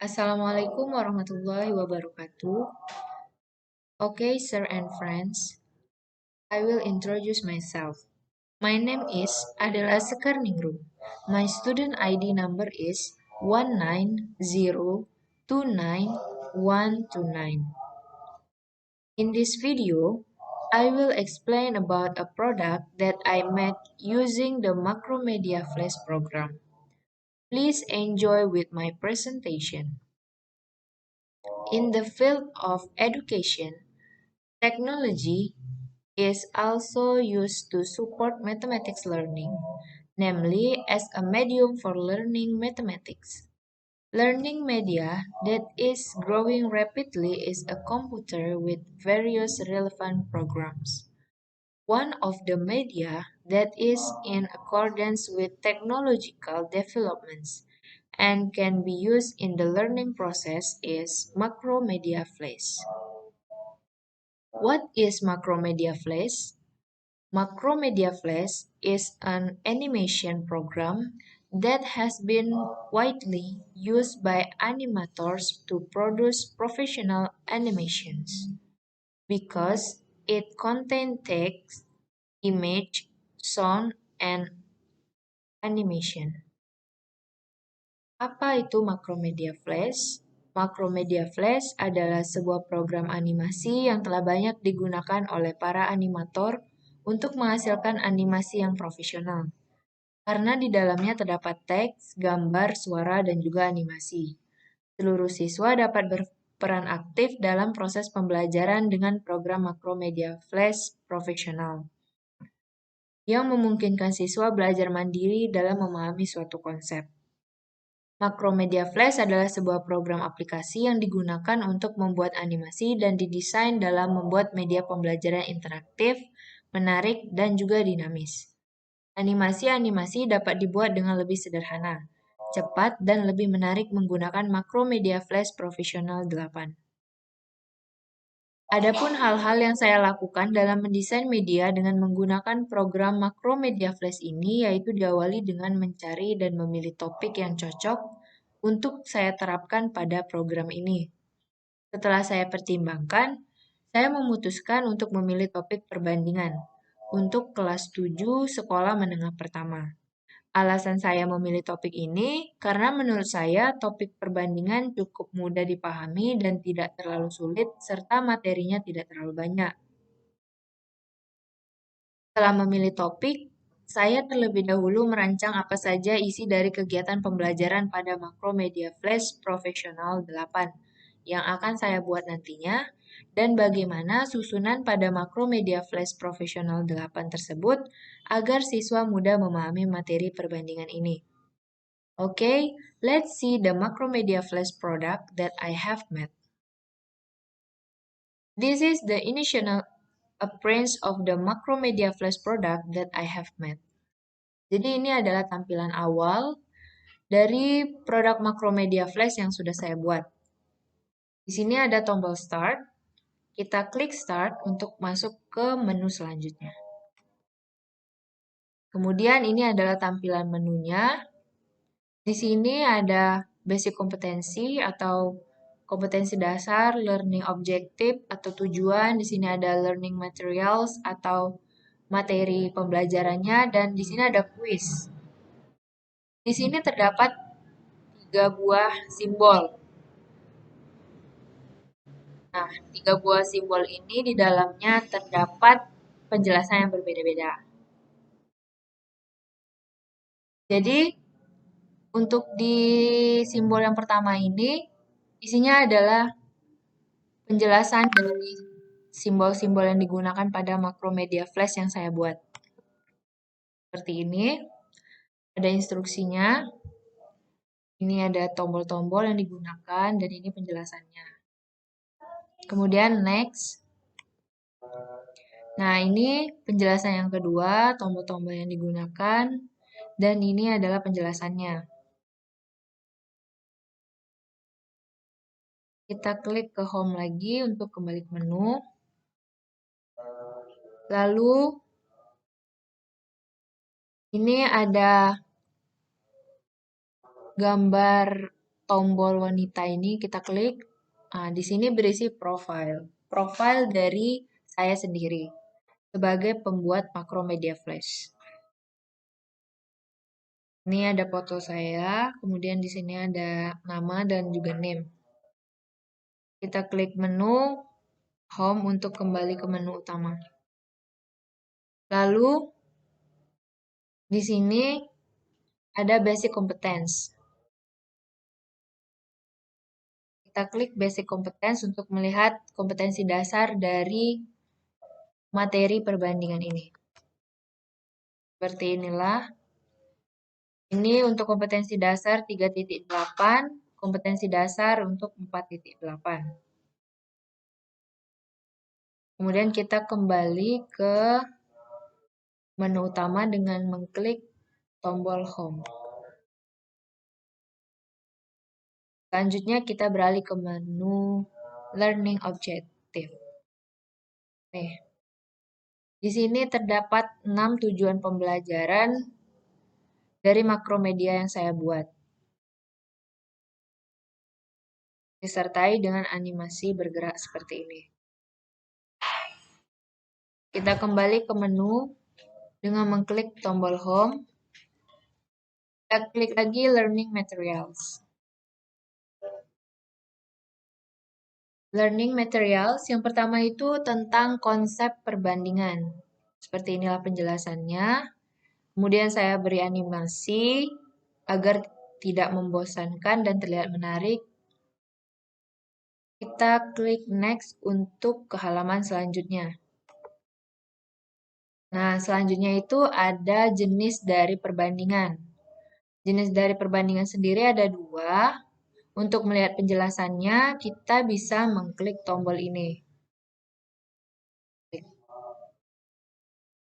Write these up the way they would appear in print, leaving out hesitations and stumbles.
Assalamualaikum warahmatullahi wabarakatuh. Okay, sir and friends, I will introduce myself. My name is Adela Sekarningrum. My student ID number is 190292129. In this video, I will explain about a product that I made using the Macromedia Flash program. Please enjoy with my presentation. In the field of education, technology is also used to support mathematics learning, namely as a medium for learning mathematics. Learning media that is growing rapidly is a computer with various relevant programs. One of the media that is in accordance with technological developments and can be used in the learning process is Macromedia Flash. What is Macromedia Flash? Macromedia Flash is an animation program that has been widely used by animators to produce professional animations because it contains text, image, sound, and animation. Apa itu Macromedia Flash? Macromedia Flash adalah sebuah program animasi yang telah banyak digunakan oleh para animator untuk menghasilkan animasi yang profesional. Karena di dalamnya terdapat teks, gambar, suara, dan juga animasi. Seluruh siswa dapat berperan aktif dalam proses pembelajaran dengan program Macromedia Flash profesional yang memungkinkan siswa belajar mandiri dalam memahami suatu konsep. Macromedia Flash adalah sebuah program aplikasi yang digunakan untuk membuat animasi dan didesain dalam membuat media pembelajaran interaktif, menarik, dan juga dinamis. Animasi-animasi dapat dibuat dengan lebih sederhana, cepat, dan lebih menarik menggunakan Macromedia Flash Professional 8. Adapun hal-hal yang saya lakukan dalam mendesain media dengan menggunakan program Macromedia Flash ini yaitu diawali dengan mencari dan memilih topik yang cocok untuk saya terapkan pada program ini. Setelah saya pertimbangkan, saya memutuskan untuk memilih topik perbandingan untuk kelas 7 sekolah menengah pertama. Alasan saya memilih topik ini karena menurut saya topik perbandingan cukup mudah dipahami dan tidak terlalu sulit serta materinya tidak terlalu banyak. Setelah memilih topik, saya terlebih dahulu merancang apa saja isi dari kegiatan pembelajaran pada Macromedia Flash Professional 8 yang akan saya buat nantinya dan bagaimana susunan pada Macromedia Flash Professional 8 tersebut agar siswa mudah memahami materi perbandingan ini. Okay, let's see the Macromedia Flash product that I have made. This is the initial appearance of the Macromedia Flash product that I have made. Jadi ini adalah tampilan awal dari produk Macromedia Flash yang sudah saya buat. Di sini ada tombol Start. Kita klik Start untuk masuk ke menu selanjutnya. Kemudian ini adalah tampilan menunya. Di sini ada basic kompetensi atau kompetensi dasar, learning objective atau tujuan. Di sini ada learning materials atau materi pembelajarannya dan di sini ada quiz. Di sini terdapat 3 buah simbol. Nah, 3 buah simbol ini di dalamnya terdapat penjelasan yang berbeda-beda. Jadi, untuk di simbol yang pertama ini, isinya adalah penjelasan dari simbol-simbol yang digunakan pada Macromedia Flash yang saya buat. Seperti ini, ada instruksinya, ini ada tombol-tombol yang digunakan, dan ini penjelasannya. Kemudian next. Nah, ini penjelasan yang kedua, tombol-tombol yang digunakan, dan ini adalah penjelasannya. Kita klik ke home lagi untuk kembali ke menu. Lalu, ini ada gambar tombol wanita ini kita klik. Nah, di sini berisi profile. Profile dari saya sendiri sebagai pembuat Macromedia Flash. Ini ada foto saya, kemudian di sini ada nama dan juga name. Kita klik menu Home untuk kembali ke menu utama. Lalu di sini ada Basic Competence. Kita klik Basic Competence untuk melihat kompetensi dasar dari materi perbandingan ini. Seperti inilah. Ini untuk kompetensi dasar 3.8, kompetensi dasar untuk 4.8. Kemudian kita kembali ke menu utama dengan mengklik tombol Home. Selanjutnya kita beralih ke menu Learning Objective. Nih, di sini terdapat 6 tujuan pembelajaran dari makromedia yang saya buat. Disertai dengan animasi bergerak seperti ini. Kita kembali ke menu dengan mengklik tombol Home. Kita klik lagi Learning Materials. Learning Materials yang pertama itu tentang konsep perbandingan. Seperti inilah penjelasannya. Kemudian saya beri animasi agar tidak membosankan dan terlihat menarik. Kita klik Next untuk ke halaman selanjutnya. Nah, selanjutnya itu ada jenis dari perbandingan. Jenis dari perbandingan sendiri ada 2. Untuk melihat penjelasannya, kita bisa mengklik tombol ini.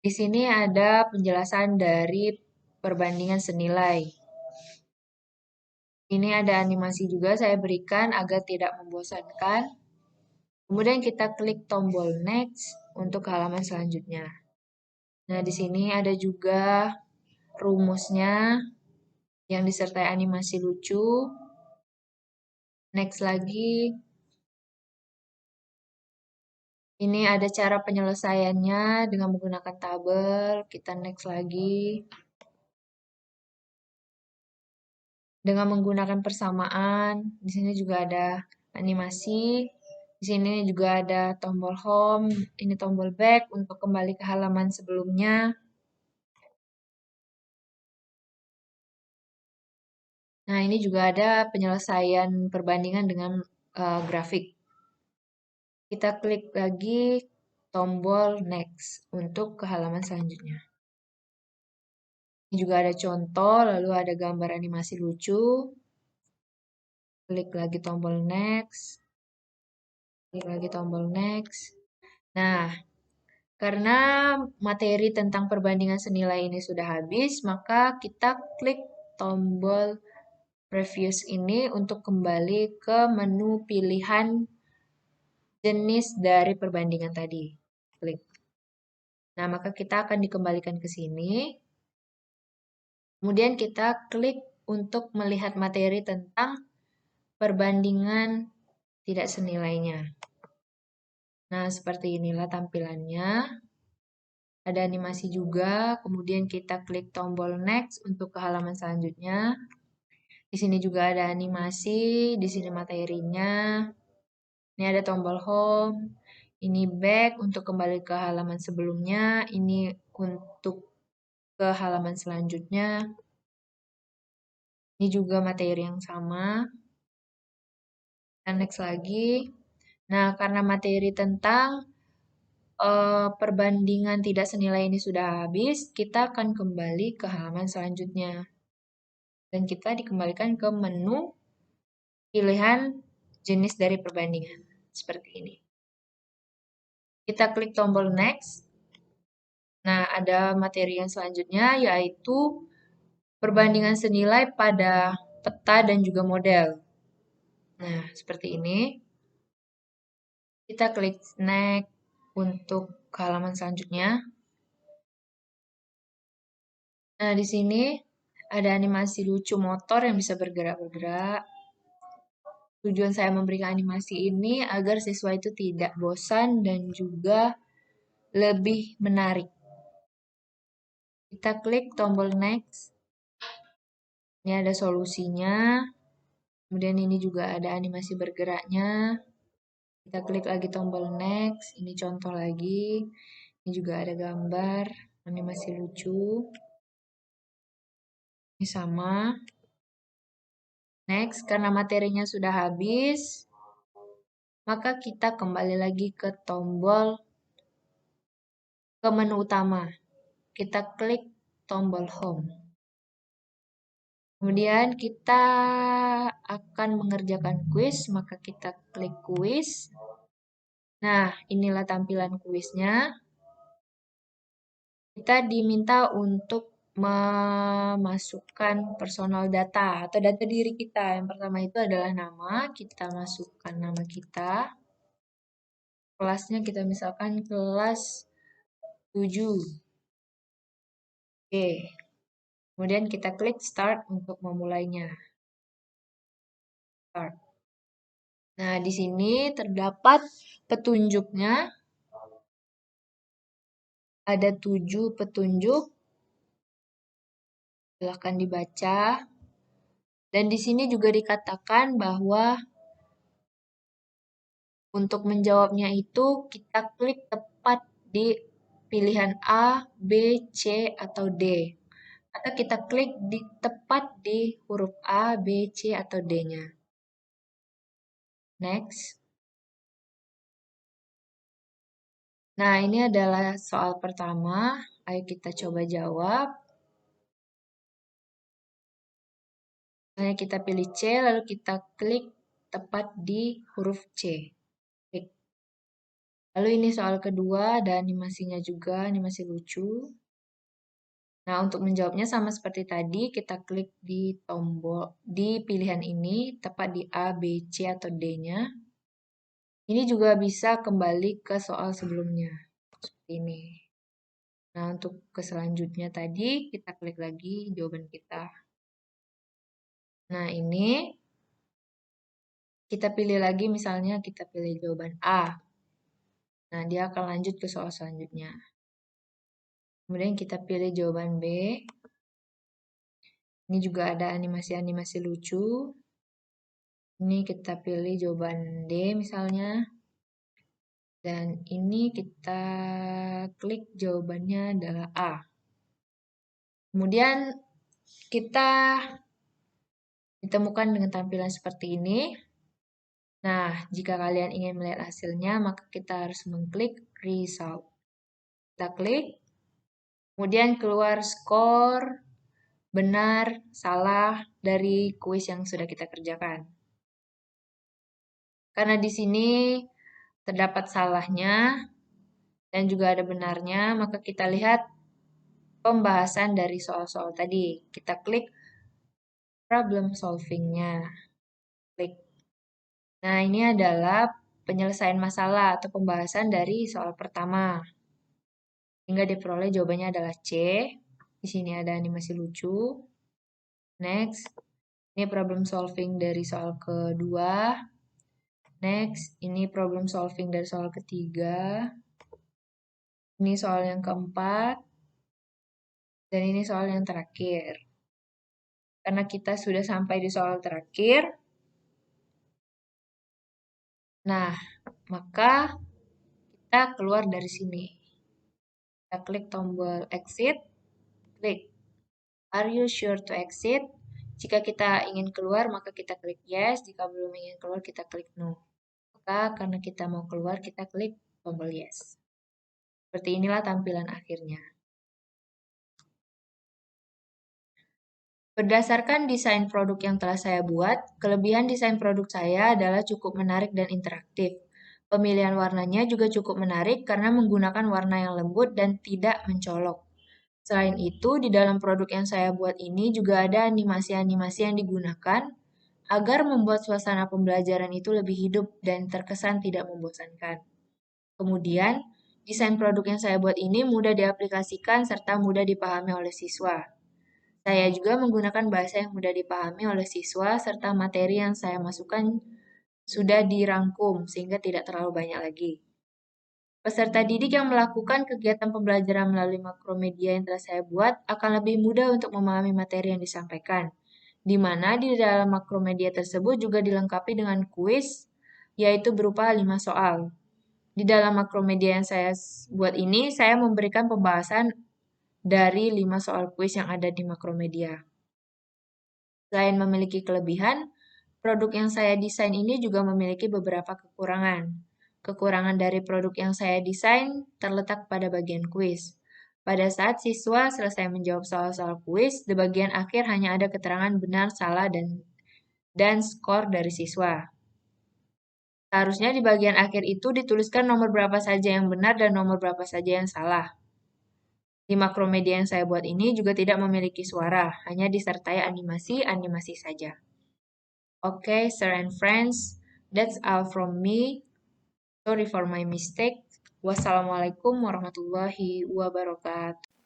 Di sini ada penjelasan dari perbandingan senilai. Ini ada animasi juga saya berikan agar tidak membosankan. Kemudian kita klik tombol Next untuk halaman selanjutnya. Nah, di sini ada juga rumusnya yang disertai animasi lucu. Next lagi. Ini ada cara penyelesaiannya dengan menggunakan tabel. Kita next lagi. Dengan menggunakan persamaan. Di sini juga ada animasi. Di sini juga ada tombol home. Ini tombol back untuk kembali ke halaman sebelumnya. Nah, ini juga ada penyelesaian perbandingan dengan grafik. Kita klik lagi tombol next untuk ke halaman selanjutnya. Ini juga ada contoh, lalu ada gambar animasi lucu. Klik lagi tombol next. Klik lagi tombol next. Nah, karena materi tentang perbandingan senilai ini sudah habis, maka kita klik tombol Previous ini untuk kembali ke menu pilihan jenis dari perbandingan tadi. Klik. Nah, maka kita akan dikembalikan ke sini. Kemudian kita klik untuk melihat materi tentang perbandingan tidak senilainya. Nah, seperti inilah tampilannya. Ada animasi juga, kemudian kita klik tombol next untuk ke halaman selanjutnya. Di sini juga ada animasi, di sini materinya. Ini ada tombol home, ini back untuk kembali ke halaman sebelumnya, ini untuk ke halaman selanjutnya. Ini juga materi yang sama. Dan next lagi. Nah, karena materi tentang perbandingan tidak senilai ini sudah habis, kita akan kembali ke halaman selanjutnya. Dan kita dikembalikan ke menu pilihan jenis dari perbandingan. Seperti ini. Kita klik tombol next. Nah, ada materi yang selanjutnya yaitu perbandingan senilai pada peta dan juga model. Nah, seperti ini. Kita klik next untuk ke halaman selanjutnya. Nah, di sini ada animasi lucu motor yang bisa bergerak-bergerak. Tujuan saya memberikan animasi ini agar siswa itu tidak bosan dan juga lebih menarik. Kita klik tombol next. Ini ada solusinya. Kemudian ini juga ada animasi bergeraknya. Kita klik lagi tombol next. Ini contoh lagi. Ini juga ada gambar animasi lucu. Ini sama. Next, karena materinya sudah habis, maka kita kembali lagi ke menu utama. Kita klik tombol home. Kemudian kita akan mengerjakan kuis, maka kita klik kuis. Nah, inilah tampilan kuisnya. Kita diminta untuk memasukkan personal data atau data diri kita. Yang pertama itu adalah nama, kita masukkan nama kita. Kelasnya kita misalkan kelas 7. Oke. Kemudian kita klik start untuk memulainya. Start. Nah, di sini terdapat petunjuknya. Ada 7 petunjuk. Silahkan dibaca. Dan di sini juga dikatakan bahwa untuk menjawabnya itu kita klik tepat di pilihan A, B, C, atau D. Atau kita klik tepat di huruf A, B, C, atau D-nya. Next. Nah, ini adalah soal pertama. Ayo kita coba jawab. Misalnya kita pilih C, lalu kita klik tepat di huruf C. Klik. Lalu ini soal kedua, ada animasinya juga, animasi lucu. Nah, untuk menjawabnya sama seperti tadi, kita klik di tombol, di pilihan ini, tepat di A, B, C, atau D-nya. Ini juga bisa kembali ke soal sebelumnya. Seperti ini. Nah, untuk ke selanjutnya tadi, kita klik lagi jawaban kita. Nah, ini kita pilih lagi, misalnya kita pilih jawaban A. Nah, dia akan lanjut ke soal selanjutnya. Kemudian kita pilih jawaban B. Ini juga ada animasi-animasi lucu. Ini kita pilih jawaban D misalnya. Dan ini kita klik jawabannya adalah A. Kemudian kita ditemukan dengan tampilan seperti ini. Nah, jika kalian ingin melihat hasilnya, maka kita harus mengklik result. Kita klik, kemudian keluar skor, benar, salah dari kuis yang sudah kita kerjakan. Karena di sini terdapat salahnya dan juga ada benarnya, maka kita lihat pembahasan dari soal-soal tadi. Kita klik problem solving-nya. Klik. Nah, ini adalah penyelesaian masalah atau pembahasan dari soal pertama. Hingga diperoleh jawabannya adalah C. Di sini ada animasi lucu. Next. Ini problem solving dari soal kedua. Next. Ini problem solving dari soal ketiga. Ini soal yang keempat. Dan ini soal yang terakhir. Karena kita sudah sampai di soal terakhir. Nah, maka kita keluar dari sini. Kita klik tombol exit. Klik. Are you sure to exit? Jika kita ingin keluar, maka kita klik yes. Jika belum ingin keluar, kita klik no. Maka karena kita mau keluar, kita klik tombol yes. Seperti inilah tampilan akhirnya. Berdasarkan desain produk yang telah saya buat, kelebihan desain produk saya adalah cukup menarik dan interaktif. Pemilihan warnanya juga cukup menarik karena menggunakan warna yang lembut dan tidak mencolok. Selain itu, di dalam produk yang saya buat ini juga ada animasi-animasi yang digunakan agar membuat suasana pembelajaran itu lebih hidup dan terkesan tidak membosankan. Kemudian, desain produk yang saya buat ini mudah diaplikasikan serta mudah dipahami oleh siswa. Saya juga menggunakan bahasa yang mudah dipahami oleh siswa serta materi yang saya masukkan sudah dirangkum sehingga tidak terlalu banyak lagi. Peserta didik yang melakukan kegiatan pembelajaran melalui makromedia yang telah saya buat akan lebih mudah untuk memahami materi yang disampaikan, di mana di dalam makromedia tersebut juga dilengkapi dengan kuis, yaitu berupa 5 soal. Di dalam makromedia yang saya buat ini, saya memberikan pembahasan dari 5 soal kuis yang ada di makromedia. Selain memiliki kelebihan, produk yang saya desain ini juga memiliki beberapa kekurangan. Kekurangan dari produk yang saya desain terletak pada bagian kuis. Pada saat siswa selesai menjawab soal-soal kuis, di bagian akhir hanya ada keterangan benar, salah, dan skor dari siswa. Seharusnya di bagian akhir itu dituliskan nomor berapa saja yang benar dan nomor berapa saja yang salah. Di makromedia yang saya buat ini juga tidak memiliki suara, hanya disertai animasi-animasi saja. Okay, sir and friends, that's all from me. Sorry for my mistake. Wassalamualaikum warahmatullahi wabarakatuh.